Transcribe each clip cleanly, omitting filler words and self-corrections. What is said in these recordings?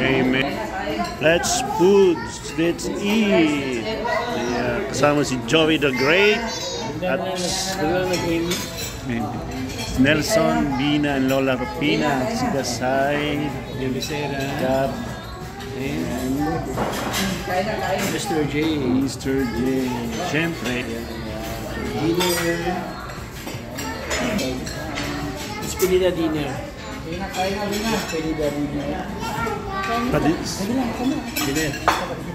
Amen. Let's eat. Yeah, kasama si Joey the Great at Nelson, Bina, and Lola Rupina, si Dasay, Gab, and Mr. J. Siyempre. Dinner. Despedida dinner.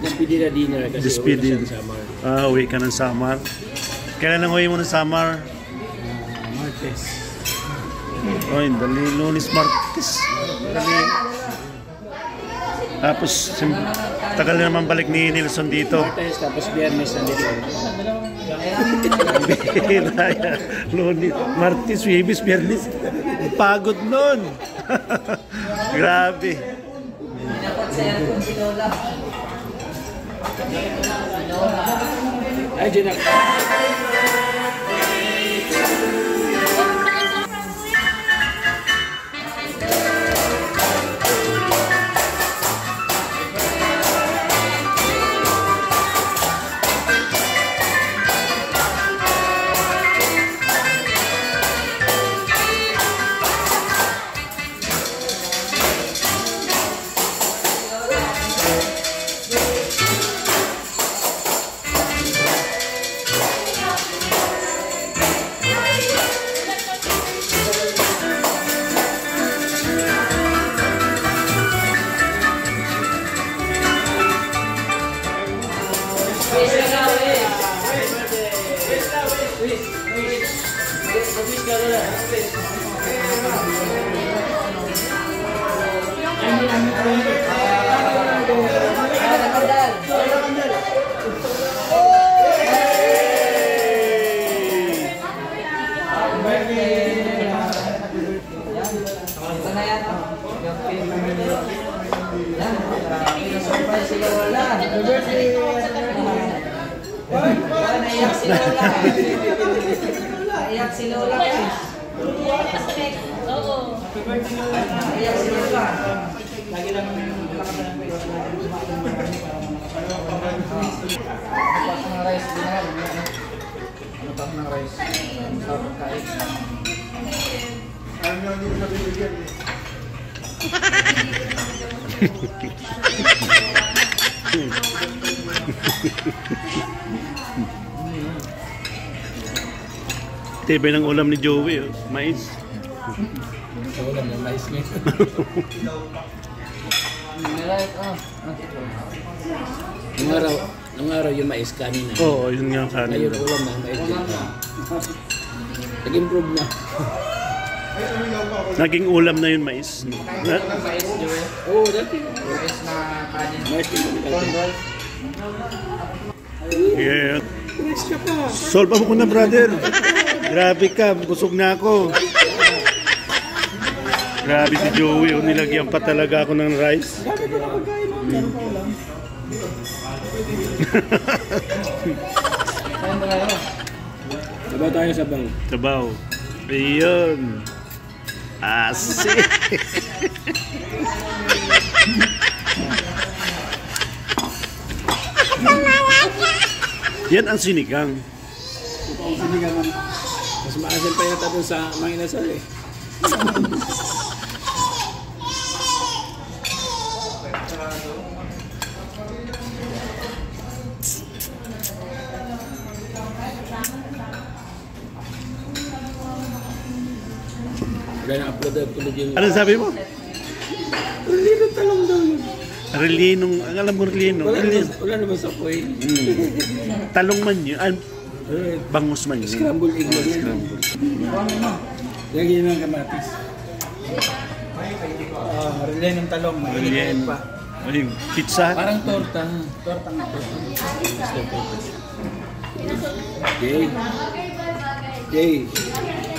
Despedida dinner kasi Despedida. uwi sa Samar. Uwi ka ng Samar. Kailan ang uwi mo ng Samar? Martes. Oh, dali, Lunes, Martes. Dali. Tapos, tagal na naman balik ni Nelson dito. Martes, tapos Biyernes nandito. Lunes, Martes, Webes, Biyernes. Pagod nun. Grabe. Ay, Jinak. Iyak si Lola. Oo. Iyak si Lola. Lagi lang ng rice din na. Ano pa ng rice? Sarap kain. Ano yung hindi nabibigyan eh? Tibay ng ulam ni Joey, oh. Mais. Ulam ng mais niya. Nung araw yung mais kanina. Oo, yun nga kanina. Ngayon ulam ng mais. Nag-improve na. Naging ulam na yun, mais. Oo, dati. Mais na kanin. Mais na Yeah. Solve mo ko na, brother. Grabe ka, busog na ako. Grabe si Joey, nilagyan pa talaga ako ng rice. Sabaw tayo sabaw. Sabaw. Ayun. Asik. Yan ang sinigang. Ang sinigang man. Mas maasin pa yata dun sa mga inasal eh. Wala na upload yung... Ano sabi mo? Relinong talong daw yun. Relinong, alam mo relinong. Wala naman sa poy. Talong man yun. Bangus man yun. Scramble egg man yun. Lagyan ng kamatis. Relinong talong. Relinong pa. Ay, pizza. Parang torta. Torta nga. Jay. Jay.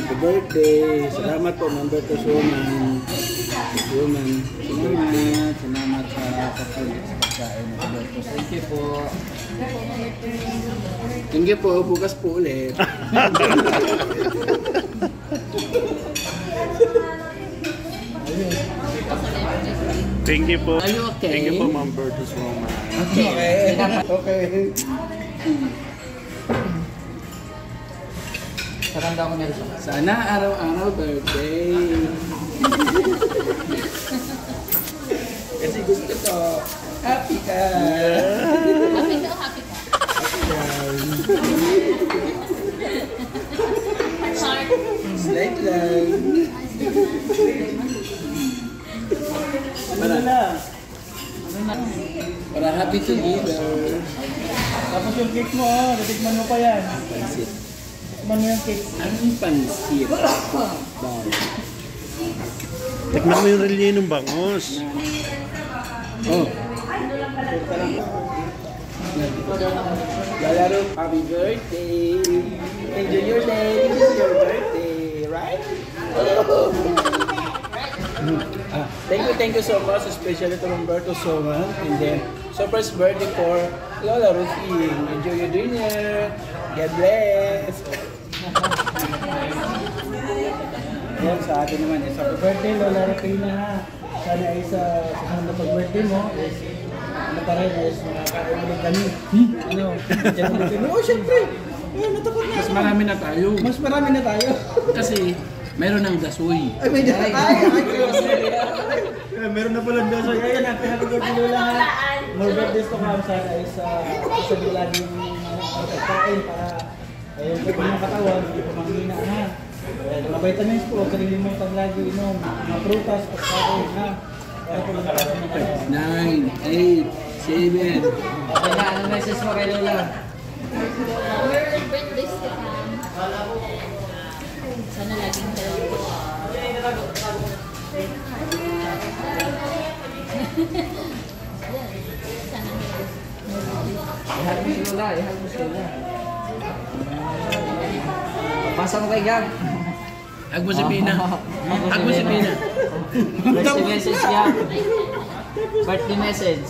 Happy birthday. Salamat po, member to Suman. Salamat sa pagkain. Thank you po. Thank you po. Bukas po ulit. Thank you po. Are you okay? Thank you po, Ma'am Bertus Roman. Okay. Okay. Saranda ako Nelson. Sana araw-araw birthday. Kasi gusto ko. Happy ka. Happy ka, happy ka. Heart. Slide lang. Para happy together. Tapos yung cake mo, natikman mo pa yan. Tikman mo yung cake. Anong pansit? Tikman mo yung relye ng bangos. Oh. Lalaro, happy birthday. Enjoy your day. This is your birthday, right? Thank you so much, especially to Roberto Soman. And then, surprise birthday for Lola Rufin. Enjoy your dinner. God bless. Yan, sa atin naman is happy birthday, Lola Rufina ha. Sana ay sa sumunod na pag-birthday mo is ano pa rin is makakain ulit kami. Ano? Diyan ulit kami. Oh, syempre! Natapat na. Mas marami na tayo. Mas marami na tayo. Kasi, mayroon ng dasoy. Ay, may dyan. Meron na pala doon. So, ayan, happy birthday Lola ha. More birthdays to come. Sana ay sa laging pagkain para yung pagkain ng katawan, hindi pa manghina ha. Mga vitamins po, huwag ka rin limutang lagi inom. Mga prutas, pagkain ha. Para po lang natin ng katawan. 9, 8, 7. Okay na, anong message mo kay Lola? More birthdays to come. Sana laging healthy. Sana Ihal mo si Lola, ihal mo si Lola. Pasa mo kay Gab. Hag mo si Pina. Hag mo si Pina. Birthday message yan. Birthday message.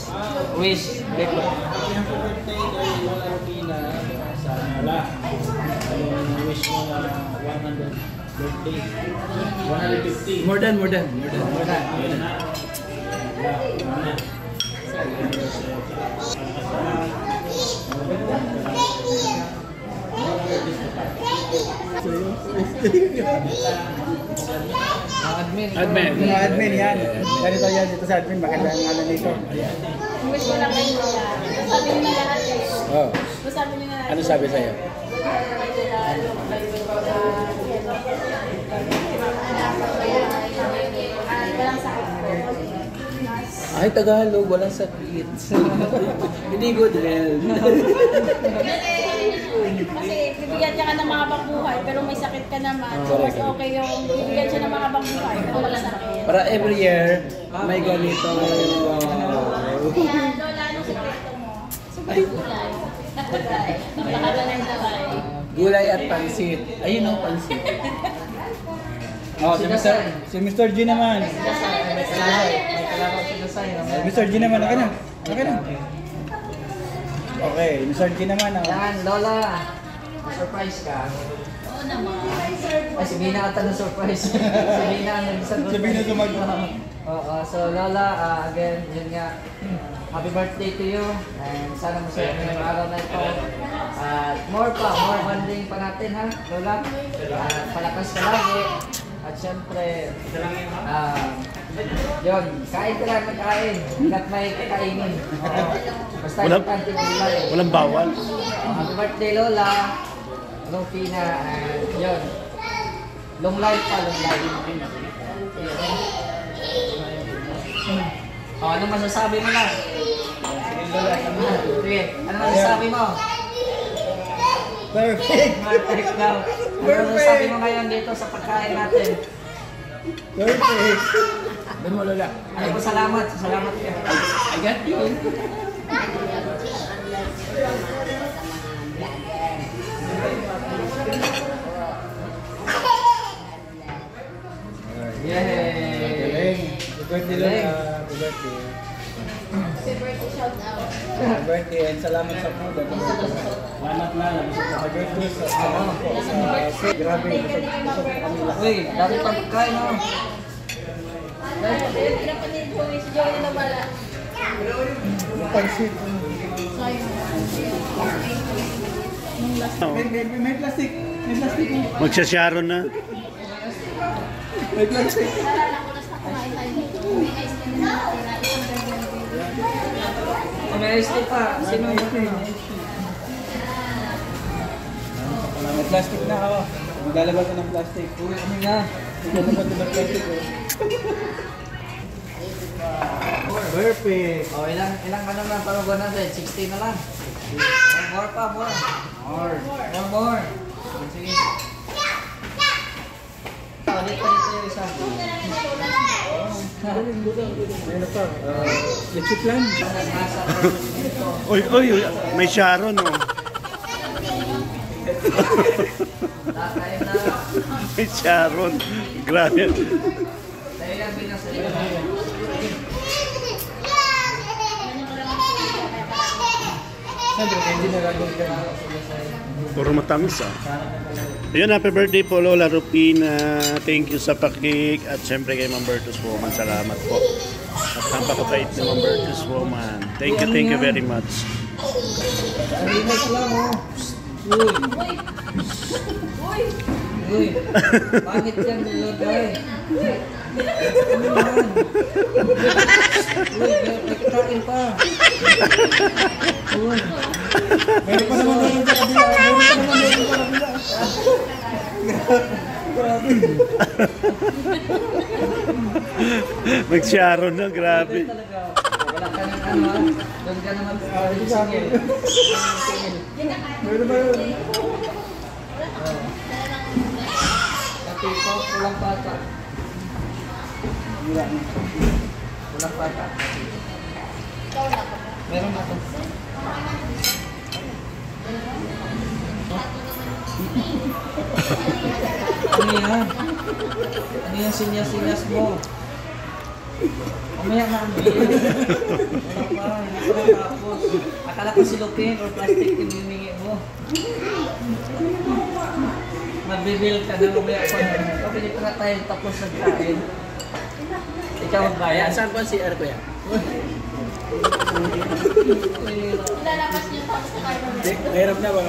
Wish. Happy birthday kay Lola Rufina. Sana yung wish mo na 100 birthday. 150. More than. Admin yan. Ganito yan dito sa admin. Maganda ang ano nito. wish mo lang kayo Lola. Sabi niyo na lahat eh. Oh. Sabi niyo na lahat. Ano sabi sa'yo? Walang sakit po. Ay, Tagalog, walang sakit. Hindi good health. Kasi bibigyan ka ng mahabang buhay pero may sakit ka naman. Mas okay yung bibigyan siya ng mahabang buhay pero wala sakit. Para every year, may ganito. Kaya Lola, anong sekreto mo? Super gulay. Napakagaling na tayo. Gulay at pansit. Ayun ang pansit. Oh, si Mr. G naman. Mr. G naman, okay na. Okay na. Okay, Mr. G naman. Yan, Lola. Surprise ka. Oo naman. Ay, si Bina ata na surprise. Si Bina ang nag-surprise. Si Bina sumagot. Oo, so Lola, again, yun nga. Happy birthday to you. And sana masaya mo yung araw na ito. At more bonding pa natin ha, Lola. At palakas ka lagi. At syempre, yun, kain ka lang magkain. Hanggat may kakainin. Basta importante gulay. Walang bawal. Happy birthday Lola. Rufina. And yun. Long life pa, long life. Ano masasabi mo na? Sige, ano masasabi mo? Perfect. Perfect daw. Ano masasabi mo ngayon dito sa pagkain natin? Perfect. Doon mo, Lola. Ano po, salamat. Salamat ka. I got you. Yay! Galing. Happy birthday, Lola. Happy birthday. Happy birthday shout out. Happy birthday and salamat sa food. Salamat na. Happy birthday sa food. Grabe. Uy, dati pagkain mo. Hirap pa ni Joey. Si Joey na bala. Pansit. Oh. May plastic. May plastic. Magsasyaron na. May plastic. May ice tea pa. Sino yung May plastic na ako. Maglalabas ka ng plastic. Uwi kami na. Maglalabas ka ng plastic. Perfect. Oh, ilang ka naman parugan natin? 16 na lang. More pa, more. More. Sige. Ulit pa dito yung isa. Ano pa? Let's plan. Oy, may Sharon, oh. Nakain na. May Sharon. Grabe. Tayo lang binasali. Siyempre, hindi na gagawin ka. Puro matamis, ah. Ayun, happy birthday po, Lola Rupina. Thank you sa pakik. At syempre kay Ma'am Bertus Woman, salamat po. At napakabait ni Ma'am Bertus Woman. Thank you very much. Relax lang, oh. Uy. Bakit yan, Lord? Uy, nagkakain pa. Uy. Meron pa naman doon sa kabila. Mag-Sharon na, grabe. Wala ka ng ano, ha? Doon ka naman singil. Meron ba yun? Kapito, walang bata. Walang bata. Meron ako. Ano yan? Ano yung sinyas-sinyas mo? Mamaya na ang bill. Wala pa, hindi ko natapos. Akala ko silupin or plastic yung hiningi mo. Magbibil ka na mamaya pa. Okay, dito na tayo tapos nagkain. Ikaw ang Kaya, bayan. saan po si Erko yan? Ilalabas niyo tapos na kayo. Mahirap na ba?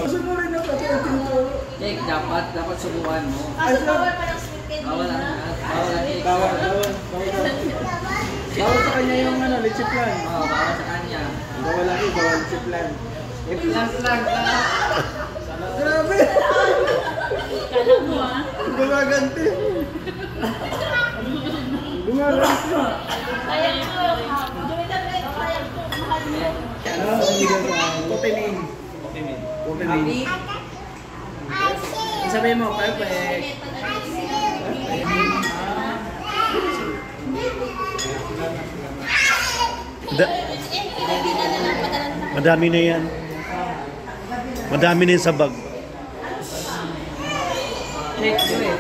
Jake, dapat subukan mo. Bawal pa ng sweet candy. Bawal ang cake. Bawal. Bawal sa kanya yung ano, let's plan. Oo, bawal sa kanya. Bawal lagi, bawal let's plan. Lang. Grabe! Kala mo ah. Gumaganti. Gumaganti. Sayang ko. Sayang ko. Mahal mo. Ano, Opening. Happy? Sabi mo, perfect. Madami na yan. Madami na yan sa bag. Cake joy.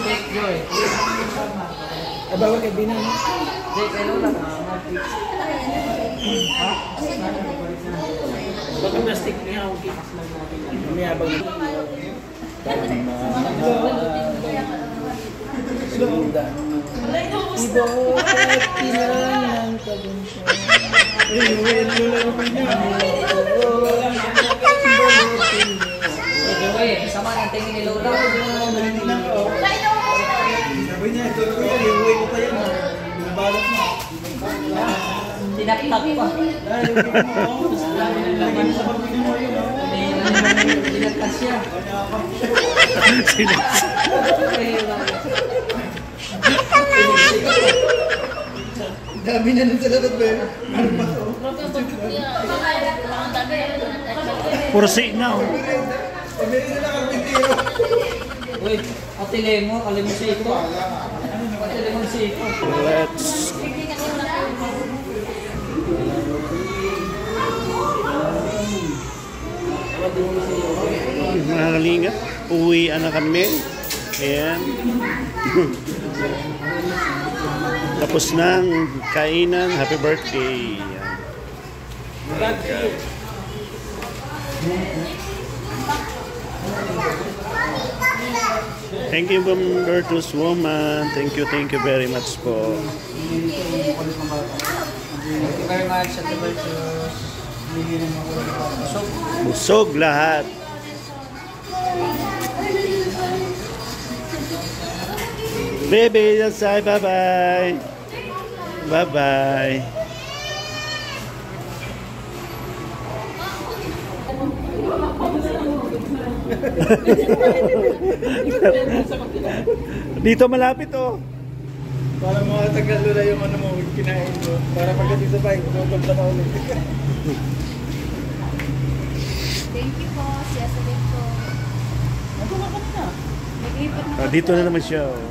Cake joy. Ay, bawal kay Bina, no? Jake, ano lang? Baka plastic niya ako kik. Umayabang. Sunda. Ibo at kailangan ng kabunso. Joy, sama ng tingin ni Lola. Sabi niya, ito ko yan, iuwi ko pa yan. Binabalot mo. Tinaktak pa. Tinaktak siya. Dami na nun sa labat ba yun? Pursi na, oh. Sabi rin nila kapitiro. Uy, Ate Lemo, alam mo si ito. Ate Lemo si ito. Let's... Mga kalinga, uwian na kami. Ayan. Tapos ng kainan. Happy birthday. Ayan. Thank you, Virtuous Woman. Thank you very much po. Thank you very much at the Virtuous. Busog lahat. Baby, just say bye-bye. Bye-bye. Dito malapit oh. Para makatagal na yung ano mo, kinain mo. Para pagdating sa bike, pupunta na ulit. Thank you po. Siya sa dito. Ano ka kanina? Nag-iipot na. Dito na naman siya oh.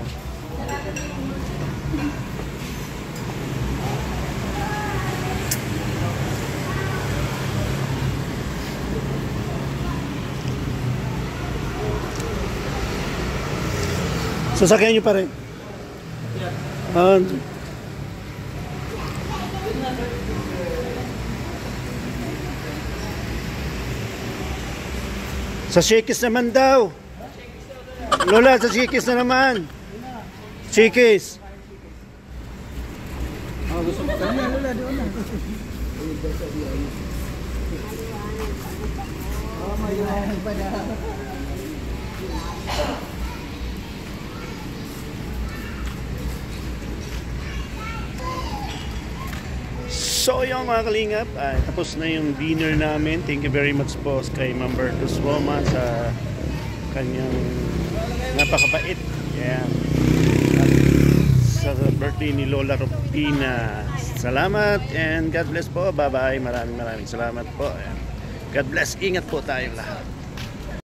Sasakyan niyo pa rin. Sa Shakey's naman daw. Lola, sa Shakey's na naman. Shakey's. Gusto mo kanina, Lola, doon na. Mayayahan pa na. So yung mga kalingap, tapos na yung dinner namin. Thank you very much po kay Ma'am Virtuous Woman sa kanyang napakabait. Yeah. At sa birthday ni Lola Rupina. Salamat and God bless po. Bye-bye. Maraming salamat po. God bless. Ingat po tayong lahat.